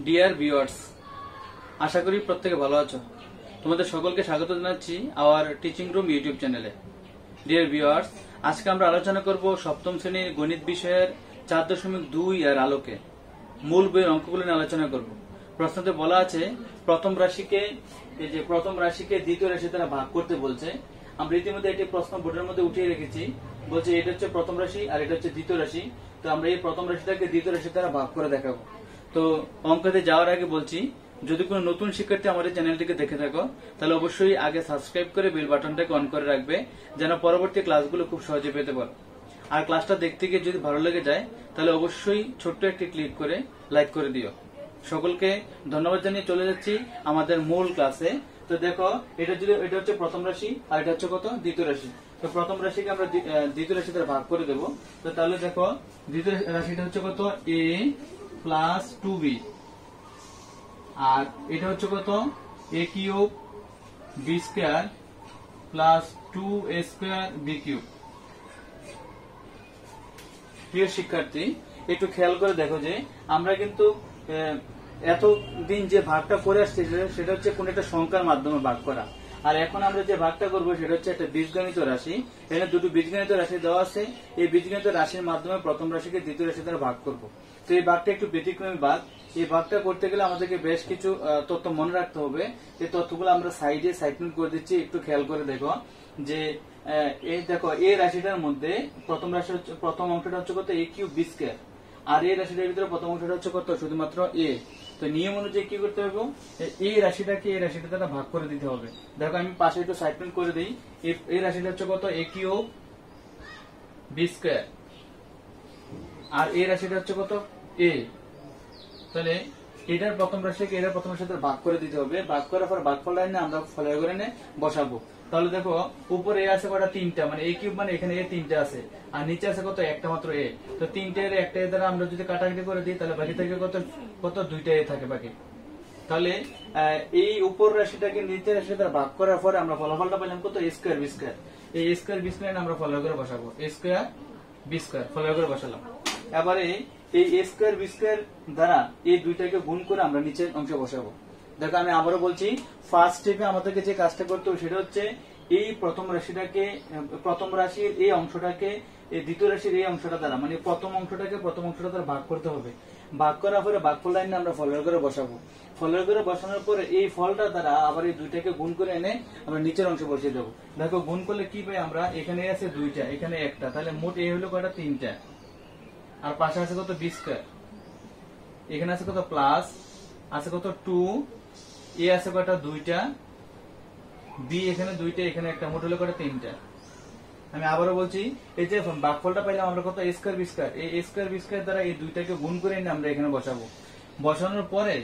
Dear viewers, আশা করি প্রত্যেকে ভালো আছো। তোমাদের সকলকে স্বাগত জানাচ্ছি আওয়ার টিচিং রুম ইউটিউব চ্যানেলে। ডিয়ার ভিউয়ার্স, আজকে আমরা আলোচনা করব সপ্তম শ্রেণীর গণিত বিষয়ের 4.2 এর আলোকে মূল বইয়ের অঙ্কগুলো নিয়ে আলোচনা করব। প্রশ্নতে বলা আছে প্রথম রাশিকে দ্বিতীয় রাশি দ্বারা ভাগ করতে বলছে। আমরা ইতিমধ্যে একটি প্রশ্ন বোর্ডের মধ্যে উঠিয়ে রেখেছি, বলছে এটা হচ্ছে প্রথম রাশি আর এটা হচ্ছে দ্বিতীয় রাশি। তো আমরা এই প্রথম রাশিটাকে দ্বিতীয় রাশি দ্বারা ভাগ করে দেখাবো। তো অঙ্কতে যাওয়ার আগে বলছি, যদি কোনো নতুন শিক্ষার্থী আমাদের চ্যানেলটিকে দেখে থাকো তাহলে অবশ্যই আগে সাবস্ক্রাইব করে বেল বাটনটাকে অন করে রাখবে, যেন পরবর্তী ক্লাসগুলো খুব সহজে পেতে পারো। আর ক্লাসটা দেখতে গিয়ে যদি ভালো লেগে যায় তাহলে অবশ্যই ছোট্ট একটি ক্লিক করে লাইক করে দিও। সকলকে ধন্যবাদ জানিয়ে চলে যাচ্ছি আমাদের মূল ক্লাসে। তো দেখো, এটা হচ্ছে প্রথম রাশি আর এটা হচ্ছে কত, দ্বিতীয় রাশি। তো প্রথম রাশিকে আমরা দ্বিতীয় রাশি দ্বারা ভাগ করে দেবো। তো তাহলে দেখো, দ্বিতীয় রাশিটা হচ্ছে কত, a প্লাস 2b, আর এটা হচ্ছে কত, a cube b square plus 2a square b cube. প্রিয় শিক্ষার্থী, একটু খেয়াল করে দেখো যে আমরা কিন্তু এতদিন যে ভাগটা করে আসছি সেটা হচ্ছে কোন একটা সংখ্যার মাধ্যমে ভাগ করা, আর এখন আমরা যে ভাগটা করবো সেটা হচ্ছে একটা বীজগণিত রাশি। এখানে দুটো বীজগণিত রাশি দেওয়া আছে, এই বীজগণিত রাশির মাধ্যমে প্রথম রাশিকে দ্বিতীয় রাশি দ্বারা ভাগ করবো। তো এই ভাগটা একটু ব্যতিক্রমী ভাগ। এই ভাগটা করতে গেলে আমাদেরকে বেশ কিছু তথ্য মনে রাখতে হবে। এই তথ্যগুলো আমরা সাইড নোট করে দিচ্ছি, একটু খেয়াল করে দেখো যে এই দেখো, এই রাশিটার মধ্যে প্রথম অংশটা হচ্ছে কত, a কিউব b স্কয়ার, আর এই রাশিটার ভিতরে প্রথম অংশটা হচ্ছে কত, শুধুমাত্র a। তো নিয়ম অনুযায়ী কি করতে হবে, এই রাশিটাকে এই রাশিটা দ্বারা ভাগ করে দিতে হবে। দেখো, আমি পাশে একটু সাইড নোট করে দিই। এই রাশিটা হচ্ছে কত, a কিউব b স্কয়ার, আর এই রাশিটা হচ্ছে কত, a। তাহলে এটার প্রথম রাশিকে এটার প্রথম রাশিতে ভাগ করে দিতে হবে। ভাগ করার পর ভাগফল লাইনে আমরা ফলায় করে বসাবো। তাহলে দেখো, উপরে এ আছে কটা, তিনটা, মানে a কিউব, মানে এখানে এ তিনটা আছে, আর নিচে আছে কত, একটা মাত্র এ। তো তিনটের একটা এ দ্বারা আমরা যদি কাটাকাটি করে দিই তাহলে বাকি থাকে কত, দুইটা এ থাকে বাকি। তাহলে এই উপর রাশিটাকে নিচের রাশি দ্বারা ভাগ করার পরে আমরা ফলাফলটা পেলাম কত, a স্কয়ার b স্কয়ার। এই a স্কয়ার b স্কয়ার আমরা ফলায় করে বসাবো, a স্কয়ার b স্কয়ার ফলায় করে বসালাম। এবারে এই a স্কয়ার b স্কয়ার দ্বারা এই দুইটাকে গুণ করে আমরা নিচের অংশে বসাবো। দেখো, আমি আবারও বলছি, ফার্স্ট স্টেপে আমাদেরকে যে কাজটা করতে হবে সেটা হচ্ছে এই প্রথম রাশির এই অংশটাকে এই দ্বিতীয় রাশির এই অংশটা দ্বারা, মানে প্রথম অংশটাকে প্রথম অংশটা দ্বারা ভাগ করতে হবে। ভাগ করার পরে ভাগফল লাইনে আমরা ফলার করে বসাবো। ফলার করে বসানোর পরে এই ফলটা দ্বারা আবার এই দুইটাকে গুণ করে এনে আমরা নিচের অংশে বসিয়ে দেবো। দেখো, গুণ করলে কি পাই আমরা, এখানে আছে দুইটা, এখানে একটা, তাহলে মোট এ হলো কয়টা, তিনটা, আর পাশে আছে কত, b স্কয়ার, এখানে আছে কত, প্লাস আছে কত, 2, এ আছে কয়টা, দুইটা, বি এখানে দুইটা, এখানে একটা, মোট হলো কয়টা, তিনটা। আমি আবারও বলছি, এই যে ভাগফলটা পাইলাম আমরা কত, a স্কয়ার b স্কয়ার, এই a স্কয়ার b স্কয়ার দ্বারা এই দুইটাকে গুণ করে এনে আমরা এখানে বসাবো। বসানোর পরে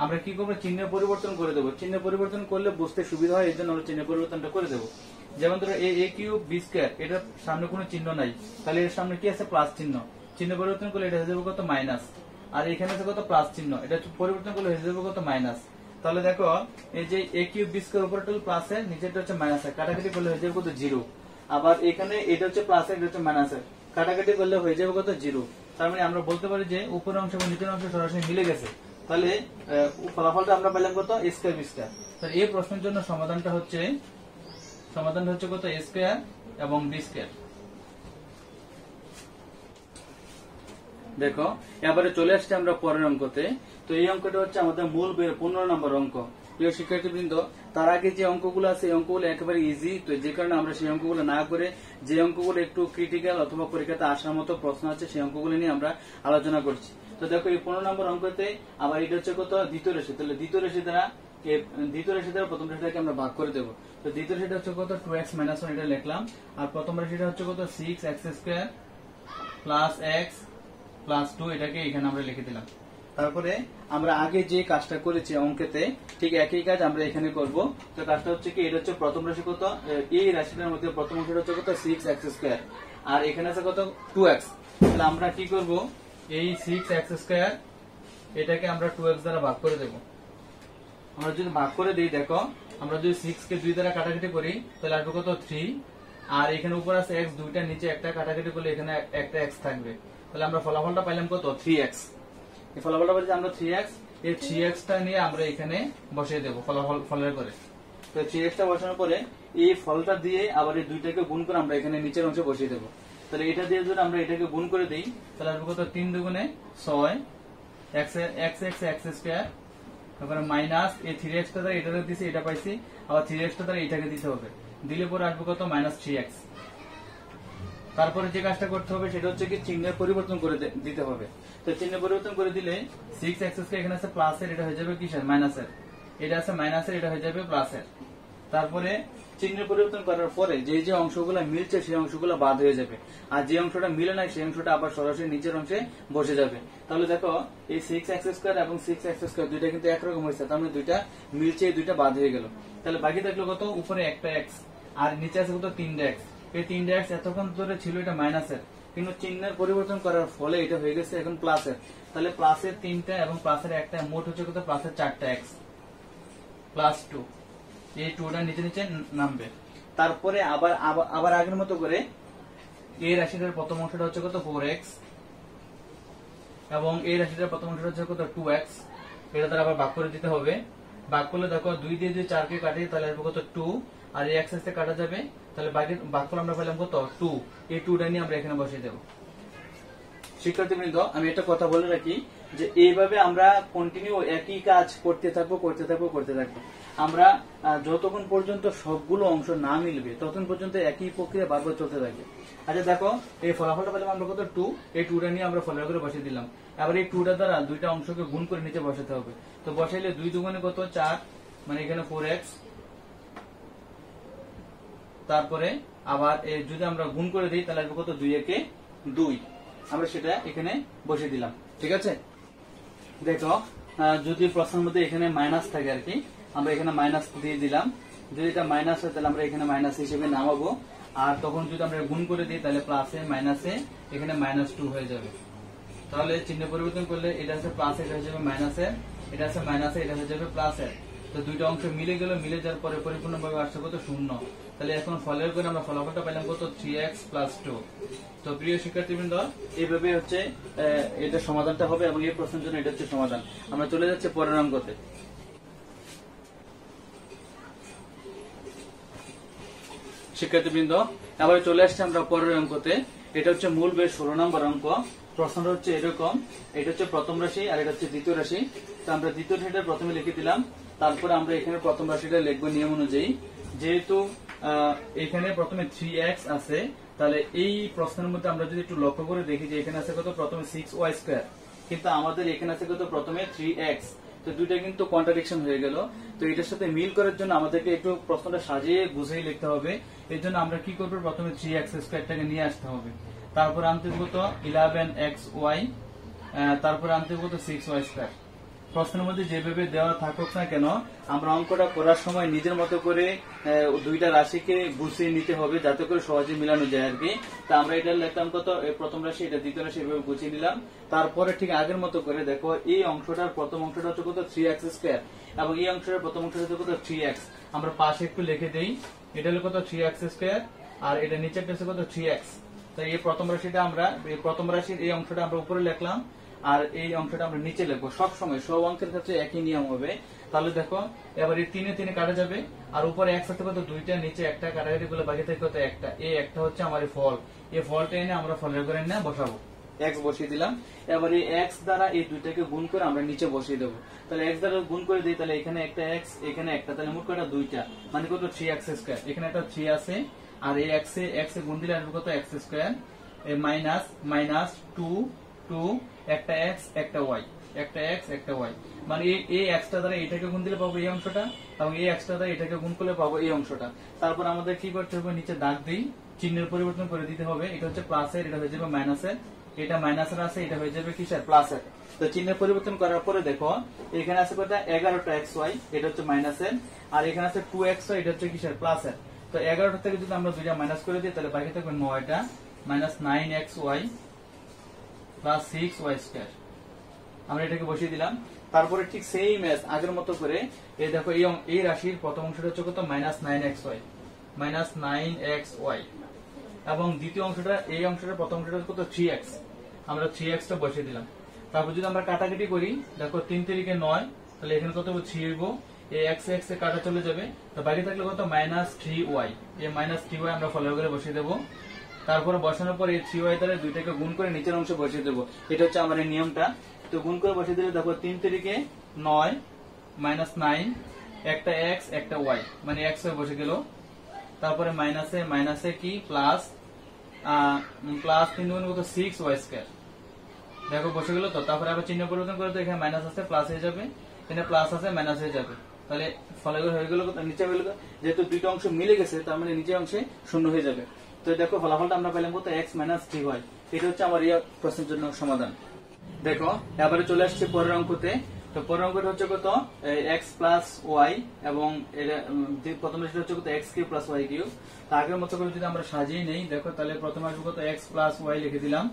আমরা কি করবো, চিহ্নের পরিবর্তন করে দেবো। চিহ্নের পরিবর্তন করলে বুঝতে সুবিধা হয়, এই জন্য আমরা চিহ্নের পরিবর্তনটা করে দেবো। যেমন ধরো a কিউব b স্কয়ার, এটার সামনে কোনো চিহ্ন নাই, তাহলে এর সামনে কি আছে, প্লাস চিহ্ন। চিহ্ন পরিবর্তন করলে এটা হয়ে যাবে কত, মাইনাস, আর এখানে আছে কত, প্লাস চিহ্ন, এটা পরিবর্তন করলে হয়ে যাবে কত, মাইনাস। তাহলে দেখো, এই যে a কিউব b স্কয়ার উপরটা প্লাস এর, নিচেরটা হচ্ছে মাইনাস এর, কাটাকাটি করলে হয়ে যাবে কত, 0। আবার এখানে এটা হচ্ছে প্লাস এর, এটা হচ্ছে মাইনাস এর, কাটাকাটি করলে হয়ে যাবে কত, 0। তার মানে আমরা বলতে পারি যে উপরের অংশ এবং নিচের অংশ সরাসরি মিলে গেছে। তাহলে ফলাফলটা আমরা পেলাম কত, a স্কয়ার b স্কয়ার। তাহলে এই প্রশ্নের জন্য সমাধানটা হচ্ছে কত, a স্কয়ার এবং b স্কয়ার। দেখো, এবারে চলে আসছে আমরা পরের অঙ্কতে। তো এই অঙ্কটা হচ্ছে আমাদের মূল বইয়ের 15 নম্বর অঙ্ক। প্রিয় শিক্ষার্থীবৃন্দ, তার আগে যে অঙ্কগুলো আছে এই অঙ্কগুলো একেবারে ইজি, তো যে কারণে আমরা সেই অঙ্কগুলো না করে যে অঙ্কগুলো একটু ক্রিটিক্যাল অথবা পরীক্ষাতে আসার মতো প্রশ্ন আছে সেই অঙ্কগুলো নিয়ে আমরা আলোচনা করছি। তো দেখো, এই 15 নম্বর অঙ্কতে আবার এটা হচ্ছে কত, দ্বিতীয় রাশি। তাহলে দ্বিতীয় রাশি দ্বারা প্রথম রাশিটাকে আমরা ভাগ করে দেবো। তো দ্বিতীয় রাশিটা হচ্ছে কত, 2x - 1, এটা লিখলাম, আর প্রথম রাশিটা হচ্ছে কত, 6x square plus x plus 2, এটাকে এখানে আমরা লিখে দিলাম। তারপরে আমরা আগে যে কাজটা করেছি অঙ্কেতে, ঠিক একই কাজ আমরা এখানে করব। তো কাজটা হচ্ছে কি, এটা হচ্ছে প্রথম রাশি কত, এই রাশিটার মধ্যে প্রথম অংশটা হচ্ছে কত, 6x স্কয়ার, আর এখানে আছে কত, 2x। তাহলে আমরা কি করব, এই 6x স্কয়ার এটাকে আমরা 2x দ্বারা ভাগ করে দেব। আমরা যদি ভাগ করে দিই, দেখো, আমরা যদি 6 কে 2 দ্বারা কাটাকাটি করি তাহলে আসবে কত, 3, আর এখানে উপর আছে x, দুইটা নিচে একটা, কাটাকাটি করলে এখানে একটা x থাকবে। তাহলে আমরা ফলাফলটা পাইলাম কত, 3x। এই ফলাফলটা বলছি আমরা 3x, এই 3x টা নিয়ে আমরা এখানে বসিয়ে দেবো ফলের করে। তো 3x টা বসানোর পরে এই ফলটা দিয়ে আবার এই দুইটাকে গুণ করে আমরা এখানে নিচের অংশে বসিয়ে দেবো। তাহলে এটা দিয়ে যদি আমরা এটাকে গুণ করে দিই তাহলে আসবে কত, 3 দুগুণে 6 x স্কয়ার, তারপরে মাইনাস এই 3x টা দ্বারা এটাকে দিছি, এটা পাইছি, আবার 3x টা দ্বারা এটাকে দিতে হবে, দিলে পরে আসবে কত, -3x। তারপরে যে কাজটা করতে হবে সেটা হচ্ছে কি চিহ্নের পরিবর্তন করে দিতে হবে। তো চিহ্নের পরিবর্তন করে দিলে 6x স্কয়ার এখানে আছে প্লাসের, এটা হয়ে যাবে কিসের, মাইনাসের, এটা আছে মাইনাসের, এটা হয়ে যাবে প্লাসের। তারপরে চিহ্নের পরিবর্তন করার পরে যে যে অংশগুলো মিলছে সেই অংশগুলো বাদ হয়ে যাবে, আর যে অংশটা মিলে নাই সেই অংশটা আবার সরাসরি নিচের অংশে বসে যাবে। তাহলে দেখো এই 6x স্কয়ার এবং 6x স্কয়ার দুইটা কিন্তু একরকম হয়েছে, তার মানে দুইটা মিলছে, দুইটা বাদ হয়ে গেল। তাহলে বাকি থাকলো কত, উপরে একটা x আর নিচে আছে কত, 3x। এই 3x এতক্ষণ ধরে ছিল এটা মাইনাসের, কিন্তু চিহ্নের পরিবর্তন করার ফলে এটা হয়ে গেছে এখন প্লাসের। তাহলে প্লাসের 3টা এবং প্লাসের একটা, মোট হচ্ছে কত, প্লাসের 4টা x প্লাস 2, এই 2টা নিচে নিচে নামবে। তারপরে আবার আগের মতো করে এই রাশিটার প্রথম অংশটা হচ্ছে কত, 4x, এবং এই রাশিটার প্রথম অংশটা হচ্ছে কত, 2x। এটা তার আবার ভাগ করে দিতে হবে। ভাগ করলে দেখো 2 দিয়ে যদি 4 কে কাটি তাহলে আসবে কত, 2, আর এই x তে কাটা যাবে, তাহলে ভাগ করলে আমরা পেলাম কত, 2। এই 2টা নিয়ে আমরা এখানে বসিয়ে দেব। শিক্ষার্থীবৃন্দ, আমি একটা কথা বলে রাখি যে এইভাবে আমরা কন্টিনিউ একই কাজ করতে থাকবো। আমরা যতক্ষণ পর্যন্ত সবগুলো অংশ না মিলবে ততক্ষণ পর্যন্ত একই প্রক্রিয়া বারবার চলতে থাকবে। আচ্ছা দেখো, এই ফলাফলটা পেলাম আমরা কত, 2। এই 2টা নিয়ে আমরা ফলের করে বসিয়ে দিলাম। আবার এই 2টা দ্বারা দুইটা অংশকে গুণ করে নিচে বসাতে হবে। তো বসাইলে 2 দুগুণে কত, 4, মানে এখানে 4x। তারপরে আবার যদি আমরা গুণ করে দিই তাহলে আসবে কত, 2 একে 2। আমরা সেটা এখানে বসিয়ে দিলাম। ঠিক আছে, দেখো যদি প্রশ্নের মধ্যে এখানে মাইনাস থাকে আর কি, আমরা এখানে মাইনাস দিয়ে দিলাম। যদি এটা মাইনাস হয় তাহলে আমরা এখানে মাইনাস হিসেবে নামাবো, আর তখন যদি আমরা গুণ করে দিই তাহলে প্লাসে মাইনাসে এখানে -2 হয়ে যাবে। তাহলে চিহ্ন পরিবর্তন করলে এটা আছে প্লাসে, এটা হয়ে যাবে মাইনাসে, এটা আছে মাইনাসে, এটা হয়ে যাবে প্লাসে। তো দুইটা অংশ মিলে গেল, মিলে যাওয়ার পরে পরিপূর্ণভাবে আসছে কত, 0। তাহলে এখন ফলের করে আমরা ফলাফলটা পেলাম কত, 3x + 2। তো প্রিয় শিক্ষার্থীবৃন্দ, এইভাবে হচ্ছে এটা সমাধানটা হবে, এবং এই প্রশ্নের জন্য এটা হচ্ছে সমাধান। আমরা চলে যাচ্ছি পরের অঙ্কতে। শিক্ষার্থীবৃন্দ, আবার চলে আসছে আমরা পরের অঙ্কতে। এটা হচ্ছে মূল বেশ 16 নম্বর অঙ্ক। প্রশ্নটা হচ্ছে এরকম, এটা হচ্ছে প্রথম রাশি আর এটা হচ্ছে দ্বিতীয় রাশি। তো আমরা দ্বিতীয় রাশিটা প্রথমে লিখে দিলাম, তারপরে আমরা এখানে প্রথম রাশিটা লিখবো নিয়ম অনুযায়ী। যেহেতু এখানে প্রথমে 3x আছে, তাহলে এই প্রশ্নের মধ্যে আমরা যদি একটু লক্ষ্য করে দেখি যে এখানে আছে কত, প্রথমে 6y², কিন্তু আমাদের এখানে আছে কত, প্রথমে 3x। তো দুইটা কিন্তু কন্ট্রাডিকশন হয়ে গেল। তো এটার সাথে মিল করার জন্য আমাদেরকে একটু প্রশ্নটা সাজিয়ে বুঝিয়ে লিখতে হবে। এর জন্য আমরা কি করবো, প্রথমে 3x² নিয়ে আসতে হবে, তারপর আনতে হবে কত, 11xy, তারপরে আনতে হবে কত, 6y²। প্রশ্নের মধ্যে যেভাবে দেওয়া থাকুক না কেন, আমরা অঙ্কটা করার সময় নিজের মতো করে দুইটা রাশিকে গুছিয়ে নিতে হবে, যাতে করে সহজে মিলানো যায় আর কি। তা আমরা এটা লিখলাম কত, প্রথম রাশি, এটা দ্বিতীয় রাশি, এভাবে গুছিয়ে নিলাম। তারপরে ঠিক আগের মতো করে দেখো, এই অংশটার প্রথম অংশটা হচ্ছে কত, 3x², এবং এই অংশটার প্রথম অংশটা হচ্ছে কত, 3x। আমরা পাশে একটু লিখে দেই, এটা হলো কত, 3x², আর এটা নিচেরটা হচ্ছে কত, 3x। তাই এই প্রথম রাশিটা আমরা, এই প্রথম রাশির এই অংশটা আমরা উপরে লিখলাম, আর এই অংশটা আমরা নিচে লিখবো। সব সময় সব অঙ্কের ক্ষেত্রে একই নিয়ম হবে। তাহলে দেখো, এবার এই 3 কাটা যাবে, আর উপরে x আছে কত, 2টা, নিচে একটা, কাটাকাটি করলে বাকি থাকে কত, একটা। এই একটা হচ্ছে আমার ফল, এই ফলটা এনে আমরা ফলের ঘরে এনে বসাবো। x বসিয়ে দিলাম। এবার এই x দ্বারা এই দুইটাকে গুণ করে আমরা নিচে বসিয়ে দেবো। তাহলে x দ্বারা গুণ করে দিই, তাহলে এখানে একটা x, এখানে একটা, তাহলে মোট কটা, 2টা, মানে কত, 3x²। এখানে একটা 3 আছে, আর এই x এ গুণ দিলে আসবে কত, x², মাইনাস 2, একটা x, একটা y, একটা x, একটা y, মানে এই xটা দ্বারা এটাকে গুণ দিলে পাবো এই অংশটা, এবং এই xটা দ্বারা এটাকে গুণ করলে পাবো এই অংশটা। তারপর আমাদের কি করতে হবে, নিচে দাগ দিই, চিহ্নের পরিবর্তন করে দিতে হবে। এটা হচ্ছে প্লাসের, এটা হয়ে যাবে মাইনাসের, এটা মাইনাসের আছে, এটা হয়ে যাবে কিসের, প্লাসের। তো চিহ্নের পরিবর্তন করার পরে দেখো, এখানে আছে কত, 11টা xy, এটা হচ্ছে মাইনাসের, আর এখানে আছে 2xy, এটা হচ্ছে কিসের, প্লাসের। তো 11টা থেকে যদি আমরা 2টা মাইনাস করে দিই তাহলে বাকি থাকবে 9টা, -9xy + 6y²। আমরা এটাকে বসিয়ে দিলাম। তারপরে ঠিক সেম এস আগের মতো করে এই দেখো, এই রাশির প্রথম অংশটা হচ্ছে কত, -9xy, এবং দ্বিতীয় অংশটা, এই অংশটার প্রথম অংশটা কত, 3x। আমরা 3x টা বসিয়ে দিলাম। তারপর যদি আমরা কাটাকাটি করি, দেখো 3 তিরিকে 9, তাহলে এখানে কত 3 হইব, এই এক্স এক্স এ কাটা চলে যাবে, তো বাকি থাকলে কত -3y। এই -3y আমরা ফলো করে বসিয়ে দেবো। তারপরে বসানোর পর এই 3y দ্বারা দুইটাকে গুণ করে নিচের অংশে বসিয়ে দেবো। এটা হচ্ছে আমার এই নিয়মটা। তো গুণ করে বসিয়ে দিলে দেখো 3 তিরিকে 9 -9, একটা x একটা y, মানে x হয়ে বসে গেল। তারপরে মাইনাসে মাইনাসে কি প্লাস, প্লাস 3 গুণ কত 6y², দেখো বসে গেল। তো তারপরে আবার চিহ্ন পরিবর্তন করে, তো এখানে মাইনাস আছে প্লাস হয়ে যাবে, এখানে প্লাস আছে মাইনাস হয়ে যাবে, তাহলে ফলে হয়ে গেল নিচে হয়ে গেল। যেহেতু দুইটা অংশ মিলে গেছে, তার মানে নিচে অংশে শূন্য হয়ে যাবে। তো দেখো ফলাফলটা আমরা পেলাম কত x - 3y। এটা হচ্ছে আমার এই প্রশ্নের জন্য সমাধান। দেখো এবারে চলে আসছে পরের অঙ্কতে। তো পরের অঙ্কটা হচ্ছে কত x + y, এবং প্রথমে সেটা হচ্ছে কত x³ + y³। তো আগের মতো করে যদি আমরা সাজিয়ে নেই, দেখো তাহলে প্রথমে আসবে কত x + y লিখে দিলাম,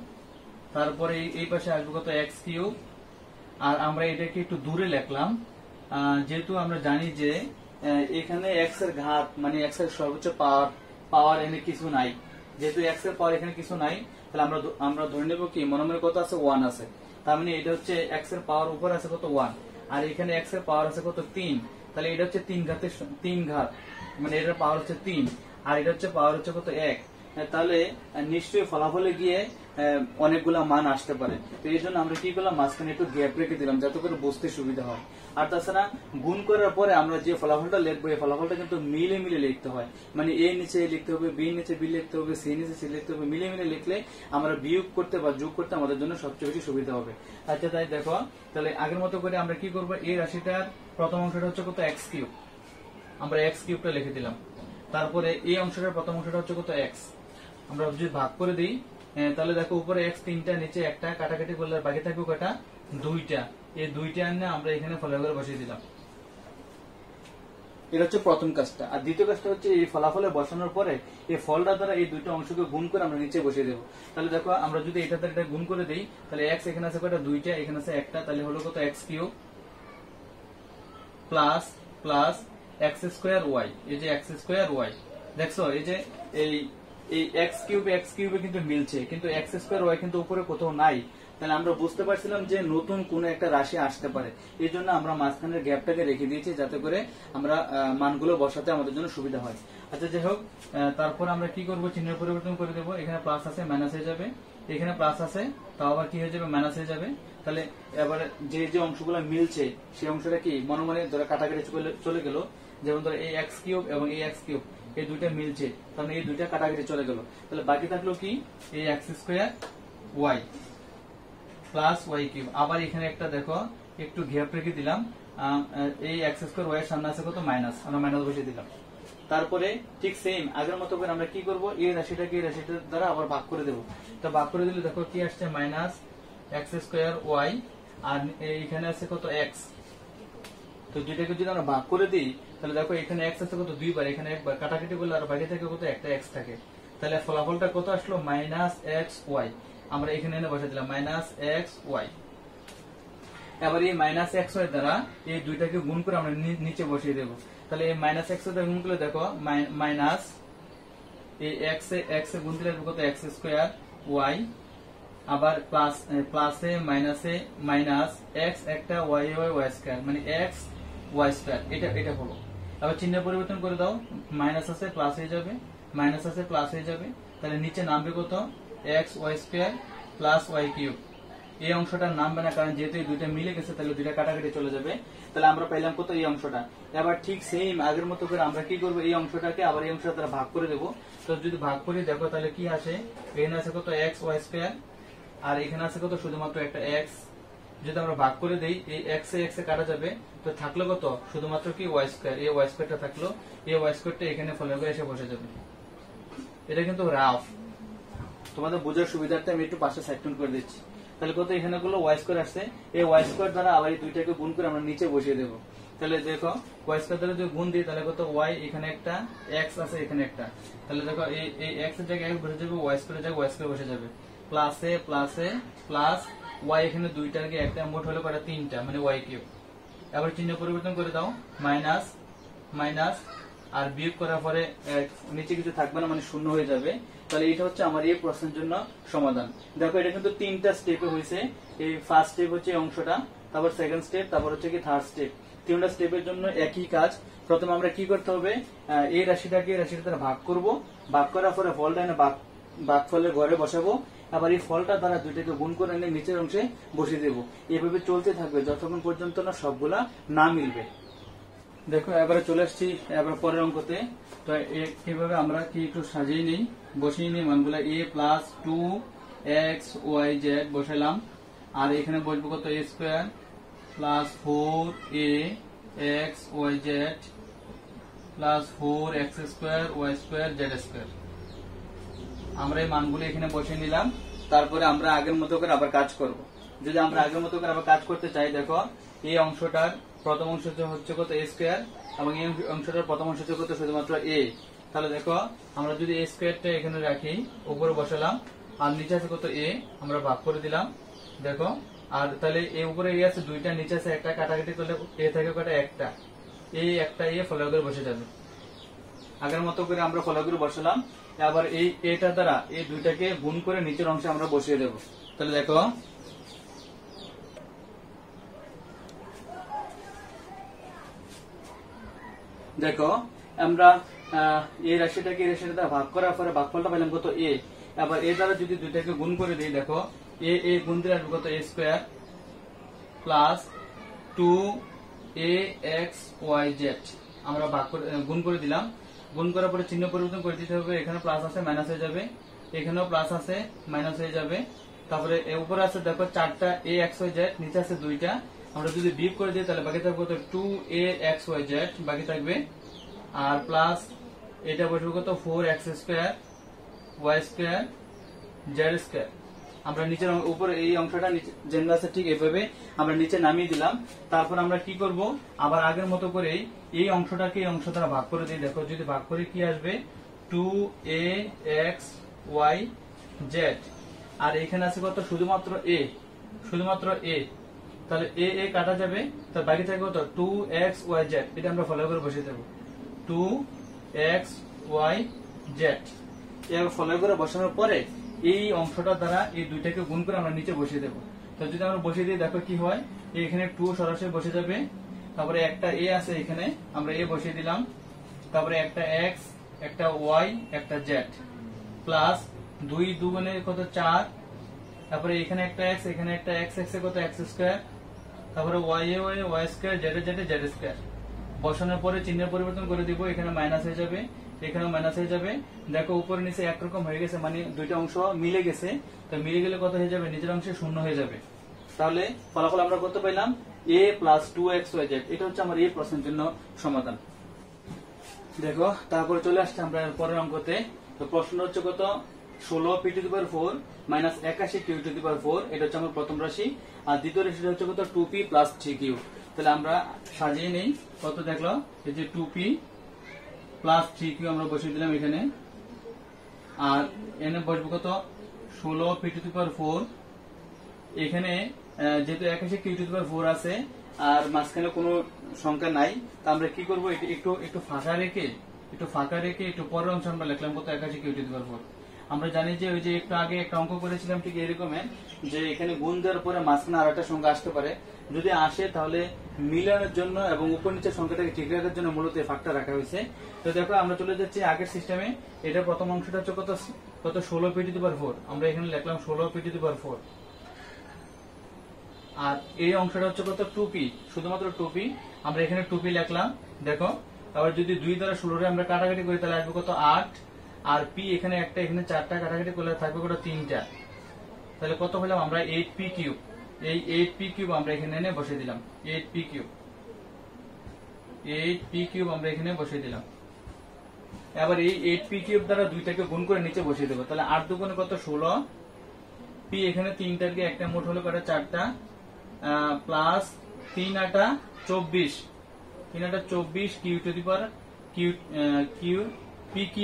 তারপরে এই পাশে আসবে কত x³, আর আমরা এটাকে একটু দূরে লিখলাম, যেহেতু আমরা জানি যে এখানে x এর ঘাত মানে x এর সর্বোচ্চ পাওয়ার এনে কিছু নাই। যেহেতু x এর পাওয়ার এখানে কিছু নাই, তাহলে আমরা ধরে নেব কি মনে মনে কত আছে 1 আছে। তার মানে এটা হচ্ছে x এর পাওয়ার উপরে আছে কত 1, আর এখানে x এর পাওয়ার আছে কত 3, তাহলে এটা হচ্ছে 3 ঘাত, মানে এটার পাওয়ার হচ্ছে 3, আর এটা হচ্ছে পাওয়ার হচ্ছে কত 1। তাহলে নিশ্চয়ই ফলাফলে গিয়ে অনেকগুলা মান আসতে পারে। তো এই জন্য আমরা কি করলাম, মাঝখানে একটু গ্যাপ রেখে দিলাম যাতে করে বুঝতে সুবিধা হয়। আর তাছাড়া গুণ করার পরে আমরা যে ফলাফলটা লিখবো, এই ফলাফলটা কিন্তু মিলে মিলে লিখতে হয়, মানে এ নিচে লিখতে হবে, বি নিচে বি লিখতে হবে, সি নিচে সি লিখতে হবে, মিলে মিলে লিখলে আমরা বিয়োগ করতে বা যোগ করতে আমাদের জন্য সবচেয়ে বেশি সুবিধা হবে। আচ্ছা তাই দেখো, তাহলে আগের মতো করে আমরা কি করবো, এই রাশিটার প্রথম অংশটা হচ্ছে কত x³, আমরা x³ লিখে দিলাম। তারপরে এই অংশটার প্রথম অংশটা হচ্ছে কত x, আমরা যদি ভাগ করে দিই, তাহলে দেখো উপরে x 3টা, নিচে একটা, কাটাকাটি করলে বাকি থাকবে কয়টা 2টা। এই 2টা আনে আমরা এখানে ফলাফল করে বসিয়ে দিলাম। এটা হচ্ছে প্রথম কাজটা। আর দ্বিতীয় কাজটা হচ্ছে এই ফলাফলে বসানোর পরে এই ফলটা দ্বারা এই দুইটা অংশকে গুণ করে আমরা নিচে বসিয়ে দেবো। তাহলে দেখো আমরা যদি এটা দ্বারা এটা গুণ করে দিই, তাহলে x এখানে আছে কয়টা 2টা, এখানে আছে একটা, তাহলে হলো কত x³ প্লাস প্লাস x²y। এই যে x²y দেখছো, এই যে এই x³ কিন্তু মিলছে, কিন্তু x²y কিন্তু উপরে কোথাও নাই। তাহলে আমরা বুঝতে পারছিলাম যে নতুন কোন একটা রাশি আসতে পারে, এই জন্য আমরা মাঝখানের গ্যাপটাকে রেখে দিয়েছি যাতে করে আমরা মানগুলো বসাতে আমাদের জন্য সুবিধা হয়। আচ্ছা যাই হোক, তারপর আমরা কি করব, চিহ্ন পরিবর্তন করে দেবো। এখানে প্লাস আছে মাইনাস হয়ে যাবে, এখানে প্লাস আছে তাও আবার কি হয়ে যাবে, মাইনাস হয়ে যাবে। তাহলে এবারে যে যে অংশগুলো মিলছে সেই অংশটা কি মনে মনে ধরে কাটাকাটি চলে গেল। যেমন ধরো এই x³ এবং এই x³ এই দুইটা মিলছে, তাহলে এই দুইটা কাটাকাটি চলে গেল। তাহলে বাকি থাকলো কি এই x² প্লাস y³। আবার এখানে একটা দেখো একটু গ্যাপ রেখে দিলাম, এই x² এর সামনে আছে কত মাইনাস, আমরা মাইনাস বসিয়ে দিলাম। তারপরে ঠিক সেম আগের মতো করে আমরা কি করব, এই রাশিটাকে এই রাশিটার দ্বারা আবার ভাগ করে দেবো। তো ভাগ করে দিলে দেখো কি আসছে -x²y, আর এইখানে আছে কত x। তো দুইটাকে যদি আমরা ভাগ করে দিই, তাহলে দেখো এখানে x আছে কত 2 বার, এখানে একবার, কাটাকাটি করলে আর বাকি থাকে কত একটা x থাকে। তাহলে ফলাফলটা কত আসলো -xy, আমরা এখানে এনে বসে দিলাম -xy। এবার এই -xy দ্বারা এই দুইটাকে গুণ করে আমরা নিচে বসিয়ে দেবো। তাহলে এই -xy দ্বারা গুণ করলে দেখো মাইনাস এই x এ গুণ দিলে কত x²y, আবার প্লাসে মাইনাসে মাইনাস x একটা y² মানে xy², এটা হলো। আবার চিহ্ন পরিবর্তন করে দাও, মাইনাস আছে প্লাস হয়ে যাবে, মাইনাস আছে প্লাস হয়ে যাবে, তাহলে নিচে নামবে কত xy² প্লাস y³। এই অংশটার নামবে না, কারণ যেহেতু এই দুইটা মিলে গেছে, তাহলে দুইটা কাটাকাটি চলে যাবে। তাহলে আমরা পাইলাম কত এই অংশটা। এবার ঠিক সেম আগের মতো করে আমরা কি করবো, এই অংশটাকে আবার এই অংশটা দ্বারা ভাগ করে দেবো। তো যদি ভাগ করে দেখো তাহলে কি আসে, এখানে আছে কত xy², আর এখানে আছে কত শুধুমাত্র একটা x। যদি আমরা ভাগ করে দেই, এই x এ কাটা যাবে, তো থাকলো কত শুধুমাত্র কি y², এই y²টা থাকলো, এই y²টা এখানে ফলে করে এসে বসে যাবে। এটা কিন্তু রাফ, তোমাদের বোঝার সুবিধার্থে আমি একটু পাশে সাইড করে দিচ্ছি। তাহলে কত এখানে গুলো y² আসছে, এই y² দ্বারা আবার এই দুইটাকে গুণ করে আমরা নিচে বসিয়ে দেবো। তাহলে দেখো y² দ্বারা যদি গুণ দিই, তাহলে কত y এখানে একটা, x আছে এখানে একটা, তাহলে দেখো এই x এর জায়গায় x বসে যাবে, y² এর জায়গায় y² বসে যাবে, প্লাসে প্লাসে প্লাস y এখানে দুইটার কি একটা, মোট হলো কয়টা 3টা, মানে y³। আবার চিহ্ন পরিবর্তন করে দাও, মাইনাস মাইনাস, আর বিয়োগ করার পরে নিচে কিছু থাকবে না, মানে শূন্য হয়ে যাবে। তাহলে এটা হচ্ছে আমার এই প্রশ্নের জন্য সমাধান। দেখো এটা কিন্তু 3টা স্টেপে হয়েছে। এই ফার্স্ট স্টেপ হচ্ছে এই অংশটা, তারপর সেকেন্ড স্টেপ, তারপর হচ্ছে কি থার্ড স্টেপ। 3টা স্টেপের জন্য একই কাজ। প্রথমে আমরা কি করতে হবে, এই রাশিটাকে এই রাশিটা দ্বারা ভাগ করব, ভাগ করার পরে ফলটা এনে ভাগফলের ঘরে বসাবো, আবার এই ফলটা দ্বারা দুইটাকে গুণ করে এনে নিচের অংশে বসিয়ে দেবো। এভাবে চলতে থাকবে যতক্ষণ পর্যন্ত না সবগুলা না মিলবে। দেখো এবারে চলে আসছি এবার পরের অঙ্কতে। তো কিভাবে আমরা কি একটু সাজিয়ে নিই, বসিয়ে নিই মানগুলা। a প্লাস 2xyz বসালাম, আর এখানে বসবো কত a square plus 4axyz plus 4x square y square z square. আমরা এই মানগুলো এখানে বসিয়ে নিলাম। তারপরে আমরা আগের মতো করে আবার কাজ করব। যদি আমরা আগের মতো করে আবার কাজ করতে চাই, দেখো এই অংশটার প্রথম অংশ হচ্ছে কত a স্কোয়ার, এবং এই অংশটার প্রথম অংশ হচ্ছে কত শুধুমাত্র a। তাহলে দেখো আমরা যদি a স্কোয়ারটা এখানে রাখি, উপরে বসালাম, আর নিচে আছে কত a, আমরা ভাগ করে দিলাম। দেখো আর তাহলে এই উপরে a আছে দুইটা, নিচে আছে একটা, কাটাকাটি করলে a থাকে কটা একটা, এই একটা a ফলো করে বসে যাবে। আগের মতো করে আমরা ফলো করে বসালাম। আবার এই এটা দ্বারা এই দুইটাকে গুণ করে নিচের অংশে আমরা বসিয়ে দেব। তাহলে দেখো দেখো আমরা এই রাশিটাকে এই রাশিটা দ্বারা ভাগ করার পরে ভাগফলটা পেলাম কত a। আবার এ দ্বারা যদি দুইটাকে গুণ করে দিই, দেখো এ গুণ দিলে আসবে কত a স্কোয়ার প্লাস 2axyz। আমরা ভাগ করে গুণ করে দিলাম। গুণ করার পরে চিহ্ন পরিবর্তন করে দিতে হবে। এখানে প্লাস আছে মাইনাস হয়ে যাবে, এখানেও প্লাস আছে মাইনাস হয়ে যাবে। তারপরে উপরে আছে দেখো 4টা axyz, নিচে আছে 2টা। আমরা যদি বিয়োগ করে দিই তাহলে বাকি থাকবে কত 2axyz বাকি থাকবে, আর প্লাস এটা বসবে কত 4x square y square z square. আমরা নিচের উপরে এই অংশটা যেমন আছে ঠিক এভাবে আমরা নিচে নামিয়ে দিলাম। তারপর আমরা কি করব, আবার আগের মতো করে এই অংশটাকে এই অংশ দ্বারা ভাগ করে দিই। দেখো যদি ভাগ করে কি আসবে 2axyz, আর এখানে আছে কত শুধুমাত্র a, শুধুমাত্র a। তাহলে a কাটা যাবে, তার বাকি থাকবে কত 2xyz। এটা আমরা ফলো করে বসিয়ে দেবো 2xyz। এবার ফলো করে বসানোর পরে এই অংশটা দ্বারা এই দুইটাকে গুণ করে আমরা নিচে বসিয়ে দেবো। তো যদি আমরা বসিয়ে দিই দেখো কি হয়, এখানে 2 সরাসরি বসে যাবে। তারপরে একটা a আছে এখানে, আমরা a বসিয়ে দিলাম। তারপরে একটা x, একটা y, একটা z প্লাস 2 দুগুণে কত 4। তারপরে এখানে একটা x, এখানে একটা x, x এ কত x স্কোয়ার, তারপরে y এ y স্কোয়ার, z এ z স্কোয়ার। বসানোর পরে চিহ্নের পরিবর্তন করে দিব, এখানে মাইনাস হয়ে যাবে, এখানেও মাইনাস হয়ে যাবে। দেখো উপরে নিচে একরকম হয়ে গেছে, মানে দুইটা অংশ মিলে গেছে। তো মিলে গেলে কত হয়ে যাবে, নিচের অংশে 0 হয়ে যাবে। তাহলে ফলাফল আমরা কত পেলাম a প্লাস 2xyz। এটা হচ্ছে আমার এই প্রশ্নের জন্য সমাধান। দেখো তারপরে চলে আসছে আমরা পরের অঙ্কতে। তো প্রশ্ন হচ্ছে কত 16 p⁴ মাইনাস 81 q⁴। এটা হচ্ছে আমার প্রথম রাশি। আর দ্বিতীয় রাশিটা হচ্ছে কত 2p প্লাস 3q। তাহলে আমরা সাজিয়ে নেই। কত দেখলো, এই যে 2p প্লাস 3q আমরা বসিয়ে দিলাম এখানে, আর এনে বসবো কত 16 p⁴। এখানে যেহেতু 81 q⁴ আছে আর মাঝখানে কোনো সংখ্যা নাই, তা আমরা কি করবো, একটু ফাঁকা রেখে একটু পরের অংশ আমরা লিখলাম কত 81 q⁴। আমরা জানি যে ওই যে একটু আগে একটা অঙ্ক করেছিলাম ঠিক এরকমের, যে এখানে গুণ দেওয়ার পরে মাঝখানে আর একটা সংখ্যা আসতে পারে। যদি আসে তাহলে মিলানোর জন্য এবং উপর নিচের সংখ্যাটাকে ঠিক রাখার জন্য মূলত এই ফাঁকটা রাখা হয়েছে। তো দেখো আমরা চলে যাচ্ছি আগের সিস্টেমে। এটা প্রথম অংশটা হচ্ছে কত 16 p⁴। আমরা এখানে লিখলাম 16 p⁴। আর এই অংশটা হচ্ছে কত 2p, শুধুমাত্র 2p। আমরা এখানে 2p লিখলাম। দেখো আবার যদি 2 দ্বারা 16 আমরা কাটাকাটি করি তাহলে আসবে কত 8, আর p এখানে একটা, এখানে 4টা কাটাকাটি করলে থাকবে কত 3টা। তাহলে কত হলাম আমরা 8p³। এই 8p³ আমরা এখানে এনে বসিয়ে দিলাম। 8p³ আমরা এখানে বসিয়ে দিলাম। এবার এই 8p³ দ্বারা দুইটাকে গুণ করে নিচে বসিয়ে দেবো। তাহলে 8 দুগুণে কত 16, p এখানে 3টার কি একটা মোট হলো কত 4টা, প্লাস 3 8 24, 3 8 24 p³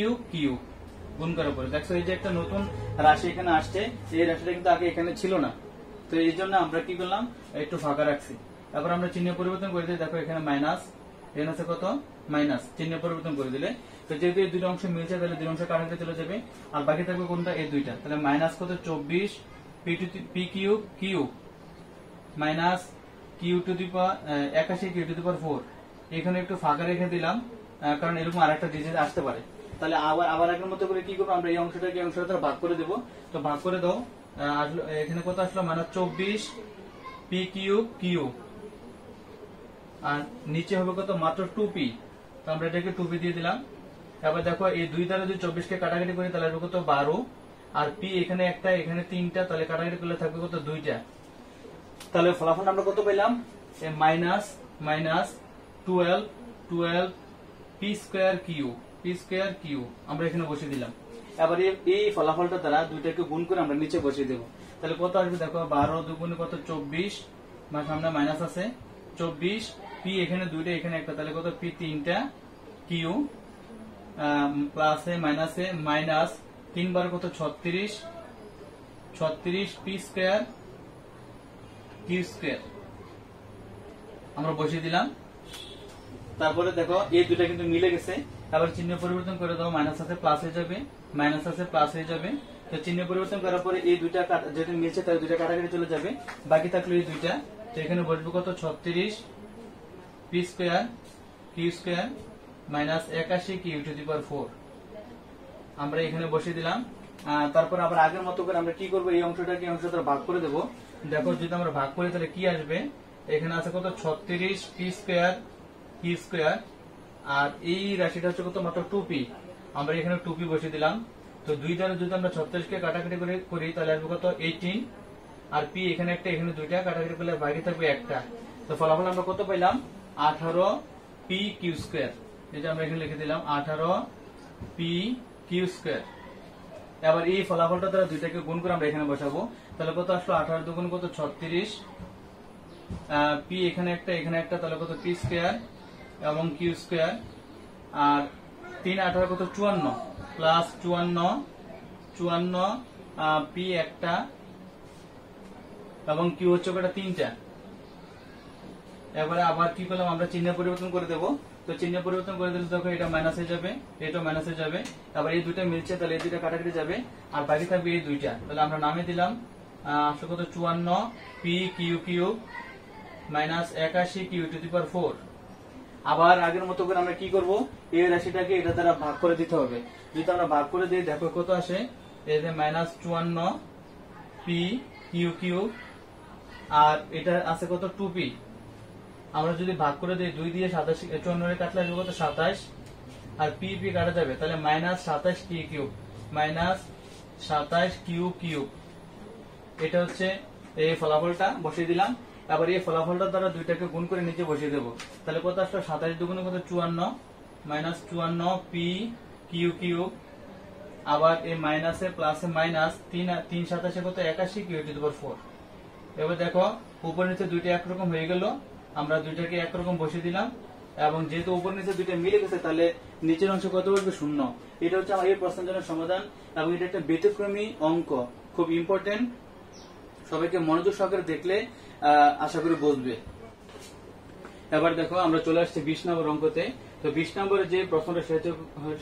গুণ করার পরে দেখো এই যে একটা নতুন রাশি এখানে আসছে। এই রাশিটা কিন্তু আগে এখানে ছিল না, তো এই জন্য আমরা কি করলাম, একটু ফাঁকা রাখছি। তারপর আমরা চিহ্ন পরিবর্তন করে দিই। দেখো এখানে মাইনাস, এখানে আছে কত মাইনাস, চিহ্ন পরিবর্তন করে দিলে তো যেহেতু এই দুটো অংশ মিলছে তাহলে দুই অংশ কাটাকাটি চলে যাবে, আর বাকি থাকবে কোনটা, এই দুইটা। তাহলে মাইনাস কত 24 P cube cube minus Q to the power 81 Q to the power 4। এখানে একটু ফাঁকা রেখে দিলাম, কারণ এরকম আরেকটা ডিজিট আসতে পারে। তাহলে আবার আগের মতো করে কি করবো, আমরা এই অংশটাকে এই অংশটা ভাগ করে দেবো। তো ভাগ করে দাও, আসলো এখানে কত আসলো, মাইনাস 24 পি কিউব কিউব, আর নিচে হবে কত, মাত্র 2p। তো আমরা এটাকে 2p দিয়ে দিলাম। এবার দেখো এই 2 দ্বারা যদি 24 কে কাটাকাটি করি তাহলে হবে কত, 12, আর p এখানে একটা এখানে 3টা, তাহলে কাটাকাটি করলে থাকবে কত, 2টা। তাহলে ফলাফল আমরা কত পেলাম, minus minus 12 P square Q আমরা এখানে বসিয়ে দিলাম। এবার এই ফলাফলটা দ্বারা দুইটাকে গুণ করে আমরা নিচে বসিয়ে দেবো। তাহলে কত আসবে দেখো, 12 দুগুণে কত, 24, সামনে মাইনাস আছে 24, পি এখানে দুইটা এখানে একটা, তাহলে কত, পি 3টা কিউ প্লাসে মাইনাসে মাইনাস 3 বার কত, 36 পি স্কোয়ার কিউ স্কোয়ার আমরা বসিয়ে দিলাম। তারপরে দেখো এই দুটা কিন্তু মিলে গেছে। আবার চিহ্ন পরিবর্তন করে দাও, মাইনাস আছে প্লাস হয়ে যাবে, মাইনাস আছে প্লাস হয়ে যাবে। তো চিহ্ন পরিবর্তন করার পরে এই দুইটা যেহেতু মিলছে তাহলে দুইটা কাটাকাটি চলে যাবে, বাকি থাকলো এই দুইটা। তো এখানে বসবে কত, 36 P square Q square minus 81 Q to the power 4 আমরা এখানে বসিয়ে দিলাম। তারপর আবার আগের মতো করে আমরা কি করবো, এই অংশটাকে এই অংশটা ভাগ করে দেবো। দেখো যদি আমরা ভাগ করি তাহলে কি আসবে, এখানে আছে কত, 36 পি স্কোয়ার কিউ স্কোয়ার, আর এই রাশিটা হচ্ছে কত, মাত্র 2p। আমরা এখানে 2p বসিয়ে দিলাম। তো 2 দ্বারা যদি আমরা 36 কে কাটাকাটি করি তাহলে আসবে কত, 18, আর p এখানে একটা এখানে দুইটা, কাটাকাটি করলে বাইরে থাকবে একটা। তো ফলাফল আমরা কত পাইলাম, 18 পি কিউ স্কোয়ার। এটা আমরা এখানে লিখে দিলাম, 18 পি কিউ স্কোয়ার। এবার এই ফলাফলটা দ্বারা দুইটাকে গুণ করে আমরা এখানে বসাবো। তাহলে কত আসলো, 18 দুগুণ কত, 36, পি এখানে একটা তাহলে কত, পি স্কোয়ার এবং কিউ স্কোয়ার, আর 3 18 কত, 54 প্লাস 54 পি একটা এবং কিউ হচ্ছে কটা, 3টা। এবারে আবার কি করলাম, আমরা চিহ্ন পরিবর্তন করে দেবো। তো চিহ্ন পরিবর্তন করে দিলে দেখো এটা মাইনাস হয়ে যাবে, এটা মাইনাস হয়ে যাবে। আবার এই দুইটা মিলছে তাহলে এই দুইটা কাটাকাটি যাবে, আর বাকি থাকবে এই দুইটা। তাহলে আমরা নামে দিলাম আসলে কত, 54 P Q cube minus 81 Q to the power 4। আবার আগের মতো করে আমরা কি করব, এই রাশিটাকে এটা দ্বারা ভাগ করে দিতে হবে। যদি আমরা ভাগ করে দিই দেখো কত আসে, এই যে মাইনাস 54 পি কিউ কিউব, আর এটা আছে কত, 2p। আমরা যদি ভাগ করে দিই 2 দিয়ে 54 কাটলে আসবে কত, 27, আর পি কাটা যাবে, তাহলে minus 27 Q cube minus 27 Q cube. এটা হচ্ছে এই ফলাফলটা বসিয়ে দিলাম। আবার এই ফলাফলটা দ্বারা দুইটাকে গুণ করে নিচে বসিয়ে দেবো। তাহলে কত আসলো, 27 দুগুণে কত, 54 মাইনাস 54 পি কিউ কিউব, আবার এই মাইনাসে প্লাসে মাইনাস 3 27 কত, 81 কিউ টু দি পাওয়ার 4। এবার দেখো উপর নিচে দুইটা একরকম হয়ে গেল, আমরা দুইটাকে একরকম বসিয়ে দিলাম, এবং যেহেতু উপর নিচে দুইটা মিলে গেছে তাহলে নিচের অংশ কত বসবে, 0। এটা হচ্ছে আমার এই প্রশ্নের সমাধান, এবং এটা একটা ব্যতিক্রমী অঙ্ক, খুব ইম্পর্টেন্ট। সবাইকে মনোযোগ সহকারে দেখলে আশা করি বুঝবে। এবার দেখো আমরা চলে আসছি 20 নম্বর অঙ্কতে। তো 20 নম্বরের যে প্রশ্নটা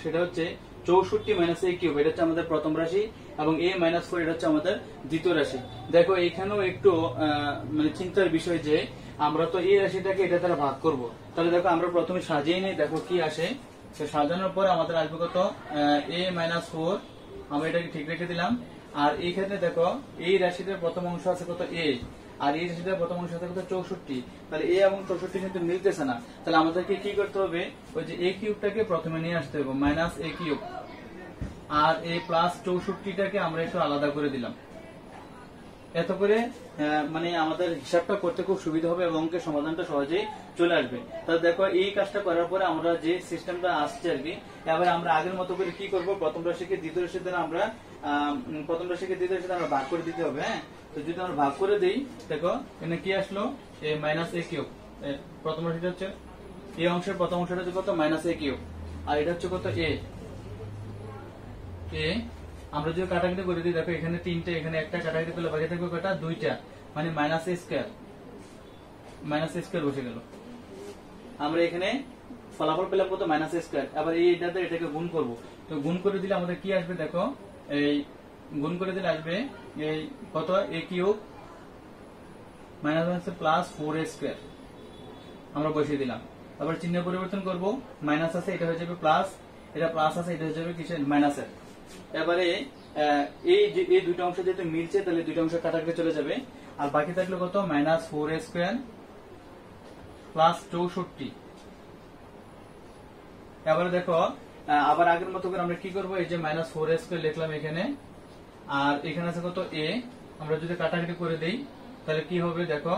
সেটা হচ্ছে 64 মাইনাস a কিউব, এটা হচ্ছে আমাদের প্রথম রাশি, এবং a মাইনাস 4 এটা হচ্ছে আমাদের দ্বিতীয় রাশি। দেখো এখানেও একটু মানে চিন্তার বিষয় যে আমরা তো এই রাশিটাকে এটা দ্বারা ভাগ করব। তাহলে দেখো আমরা প্রথমে সাজিয়ে নিই, দেখো কি আসে। সাজানোর পর আমাদের আসবে কত, a মাইনাস 4, আমরা এটাকে ঠিক রেখে দিলাম। আর এই ক্ষেত্রে দেখো এই রাশিটার প্রথম অংশ আছে কত, a, আর এই রাশিটার প্রথম অংশ আছে কত, 64। তাহলে a এবং 64 কিন্তু মিলতেছে না। তাহলে আমাদেরকে কি করতে হবে, ওই যে a কিউবটাকে প্রথমে নিয়ে আসতে হবে, মাইনাস a কিউব, আর এই প্লাস 64টাকে আমরা একটু আলাদা করে দিলাম। এত করে মানে আমাদের হিসাবটা করতে খুব সুবিধা হবে এবং অঙ্কের সমাধানটা সহজেই চলে আসবে। তাহলে দেখো এই কাজটা করার পরে আমরা যে সিস্টেমটা আসছে আর কি, এবার আমরা আগের মতো করে কি করব, প্রথম রাশিকে দ্বিতীয় রাশির দ্বারা আমরা ভাগ করে দিতে হবে। হ্যাঁ, তো যদি আমরা ভাগ করে দিই দেখো এখানে কি আসলো, এই মাইনাস a কিউব। প্রথম রাশিটা হচ্ছে এই অংশের প্রথম অংশটা হচ্ছে কত, মাইনাস a কিউব, আর এটা হচ্ছে কত, a। আমরা যদি কাটাকাটি করে দিই দেখো এখানে 3টে এখানে একটা, কাটাকাটি করলে বাকি থাকবে কটা, 2টা, মানে মাইনাস a স্কয়ার বসে গেল। আমরা এখানে ফলাফল পেলাম কত মাইনাস এ স্কোয়ার। আবার এইটাতে এটাকে গুণ করব, তো গুণ করে দিলে আমাদের কি আসবে দেখো, এই গুণ করে দিলে আসবে এই কত A cube minus plus 4a square আমরা বসিয়ে দিলাম। তারপর চিহ্ন পরিবর্তন করব, মাইনাস আছে এটা হয়ে যাবে প্লাস, এটা প্লাস আছে এটা হয়ে যাবে কিসের মাইনাসের। এবারে এই দুইটা অংশ যেহেতু মিলছে তাহলে দুইটা অংশ কাটাকাটি চলে যাবে, আর বাকি থাকলো কত মাইনাস 4a স্কোয়ার প্লাস 64। এবারে দেখো আবার আগের মতো করে আমরা কি করব, এই যে মাইনাস 4a স্কোয়ার লিখলাম এখানে, আর এখানে আছে কত এ, আমরা যদি কাটাকাটি করে দেই তাহলে কি হবে দেখো,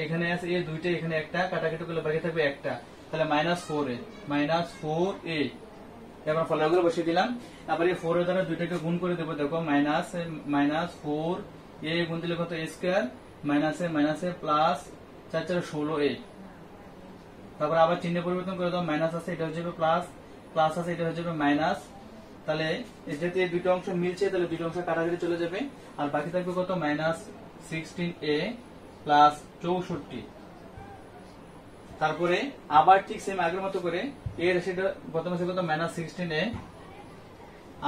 এখানে আছে এ দুইটা, এখানে একটা, কাটাকাটি করলে বাকি থাকবে একটা, তাহলে মাইনাস 4a এবার ফলাফল বসিয়ে দিলাম। আবার এই 4 এর দ্বারা দুইটাকে গুণ করে দেবো, দেখো মাইনাস 4a গুণ দিলে কত a স্কয়ার মাইনাসে প্লাস 4 4 16a। তারপর আবার চিহ্ন পরিবর্তন করে দাও, মাইনাস আছে এটা হয়ে যাবে প্লাস, প্লাস আছে এটা হয়ে যাবে মাইনাস, তাহলে যেহেতু এই দুটো অংশ মিলছে তাহলে দুটো অংশ কাটাকাটি চলে যাবে, আর বাকি থাকবে কত মাইনাস 16a প্লাস 64। তারপরে আবার ঠিক সেম আগের মতো করে এর সেটা প্রথম আছে কত মাইনাস 16a,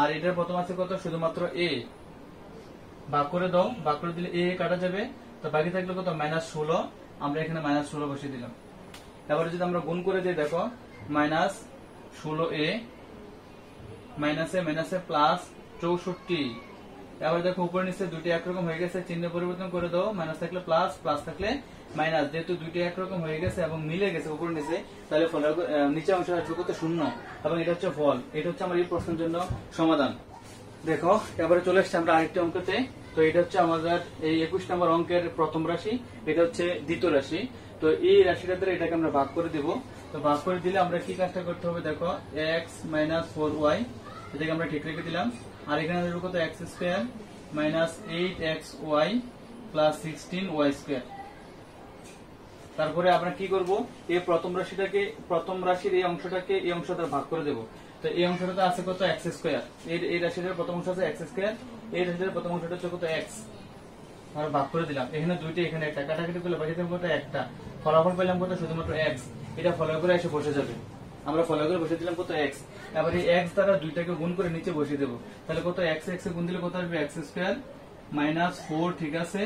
আর এটার প্রথম আছে কত শুধুমাত্র a, ভাগ করে দাও, ভাগ করে দিলে a কাটা যাবে, তো বাকি থাকলো কত মাইনাস 16, আমরা এখানে মাইনাস 16 বসিয়ে দিলাম। এবারে যদি আমরা গুণ করে দিই দেখো মাইনাস 16a মাইনাসে প্লাস 64। এবার দেখো উপরে নিচে দুইটা একরকম হয়ে গেছে, চিহ্ন পরিবর্তন করে দাও, মাইনাস থাকলে প্লাস, প্লাস থাকলে মাইনাস, যেহেতু দুইটা একরকম হয়ে গেছে এবং মিলে গেছে উপরে নিচে, তাহলে ফল নিচে অংশ আসবে কত শূন্য, এবং এটা হচ্ছে ফল। এটা হচ্ছে আমার এই প্রশ্নের জন্য সমাধান। দেখো এবারে চলে এসছে আমরা আরেকটি অঙ্কতে, তো এটা হচ্ছে আমাদের এই 21 নম্বর অঙ্কের প্রথম রাশি, এটা হচ্ছে দ্বিতীয় রাশি। তো এই রাশিটা দ্বারা এটাকে আমরা ভাগ করে দেব, তো ভাগ করে দিলে আমরা কি কাজটা করতে হবে দেখো, x মাইনাস 4y এটাকে আমরা ঠিক রেখে দিলাম, আর এখানে দেবো কত x square minus 8xy plus 16y square. তারপরে আমরা কি করব, এই প্রথম রাশির এই অংশটাকে এই অংশ দ্বারা ভাগ করে দেব, তো এই অংশটাতে আছে কত x স্কয়ার, এই রাশিটার প্রথম অংশ আছে x স্কয়ার, এই রাশিটার প্রথম অংশটা হচ্ছে কত x, আমরা ভাগ করে দিলাম, এখানে দুইটা এখানে একটা, কাটাকাটি করলে বাকি থাকবে কত একটা, ফলাফল পেলাম কত শুধুমাত্র x, এটা ফলাফলে এসে বসে যাবে, আমরা ফলাফলে বসে দিলাম কত x। এবার এই x দ্বারা দুইটাকে গুণ করে নিচে বসিয়ে দেবো, তাহলে কত x এ গুণ দিলে কত আসবে x স্কয়ার মাইনাস 4 ঠিক আছে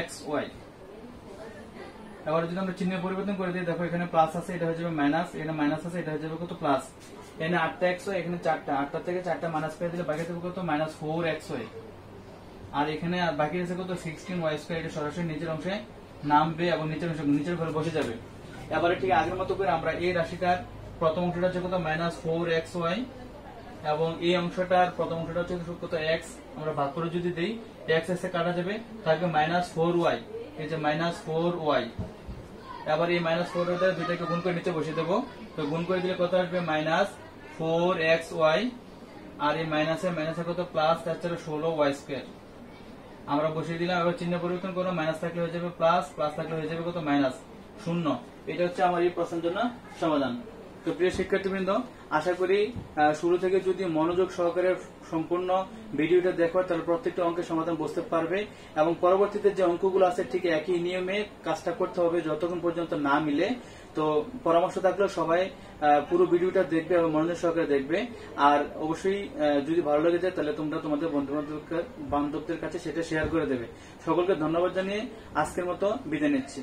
xy। এবার যদি আমরা চিহ্ন পরিবর্তন করে দিই দেখো, এখানে প্লাস আছে এটা হয়ে যাবে মাইনাস, এখানে মাইনাস আছে এটা হয়ে যাবে কত প্লাস, এখানে 8টা xy এখানে 4টা, 8টা থেকে 4টা মাইনাস করে দিলে বাকি থাকবে কত মাইনাস 4xy, আর এখানে বাকি আছে কত 16y স্কয়ার, এটা সরাসরি নিচের অংশে নামবে এবং নিচের ঘরে বসে যাবে। এবারে ঠিক আগের মতো করে আমরা এই রাশিটার প্রথম অংশটা হচ্ছে কত মাইনাস 4xy, এবং এই অংশটার প্রথম অংশটা হচ্ছে কত x, আমরা ভাগ করে যদি দেই x এসে কাটা যাবে, থাকবে মাইনাস 4y, এই যে মাইনাস 4y। এবার এই মাইনাস 4 দ্বারা দুইটাকে গুণ করে নিচে বসিয়ে দেবো, তো গুণ করে দিলে কত আসবে মাইনাস 4xy, আর এই মাইনাসে কত প্লাস 4 16y স্কয়ার আমরা বসিয়ে দিলাম। এবার চিহ্ন পরিবর্তন করো, মাইনাস থাকলে হয়ে যাবে প্লাস, প্লাস থাকলে হয়ে যাবে কত মাইনাস 0। এটা হচ্ছে আমার এই প্রশ্নের জন্য সমাধান। তো প্রিয় শিক্ষার্থীবৃন্দ, আশা করি শুরু থেকে যদি মনোযোগ সহকারে সম্পূর্ণ ভিডিওটা দেখো তাহলে প্রত্যেকটা অঙ্কের সমাধান বুঝতে পারবে, এবং পরবর্তীতে যে অঙ্কগুলো আছে ঠিক একই নিয়মে কাজটা করতে হবে যতক্ষণ পর্যন্ত না মিলে। তো পরামর্শ থাকলে সবাই পুরো ভিডিওটা দেখবে এবং মনোযোগ সহকারে দেখবে, আর অবশ্যই যদি ভালো লেগে যায় তাহলে তোমরা তোমাদের বন্ধু বান্ধবদের কাছে সেটা শেয়ার করে দেবে। সকলকে ধন্যবাদ জানিয়ে আজকের মতো বিদায় নিচ্ছি।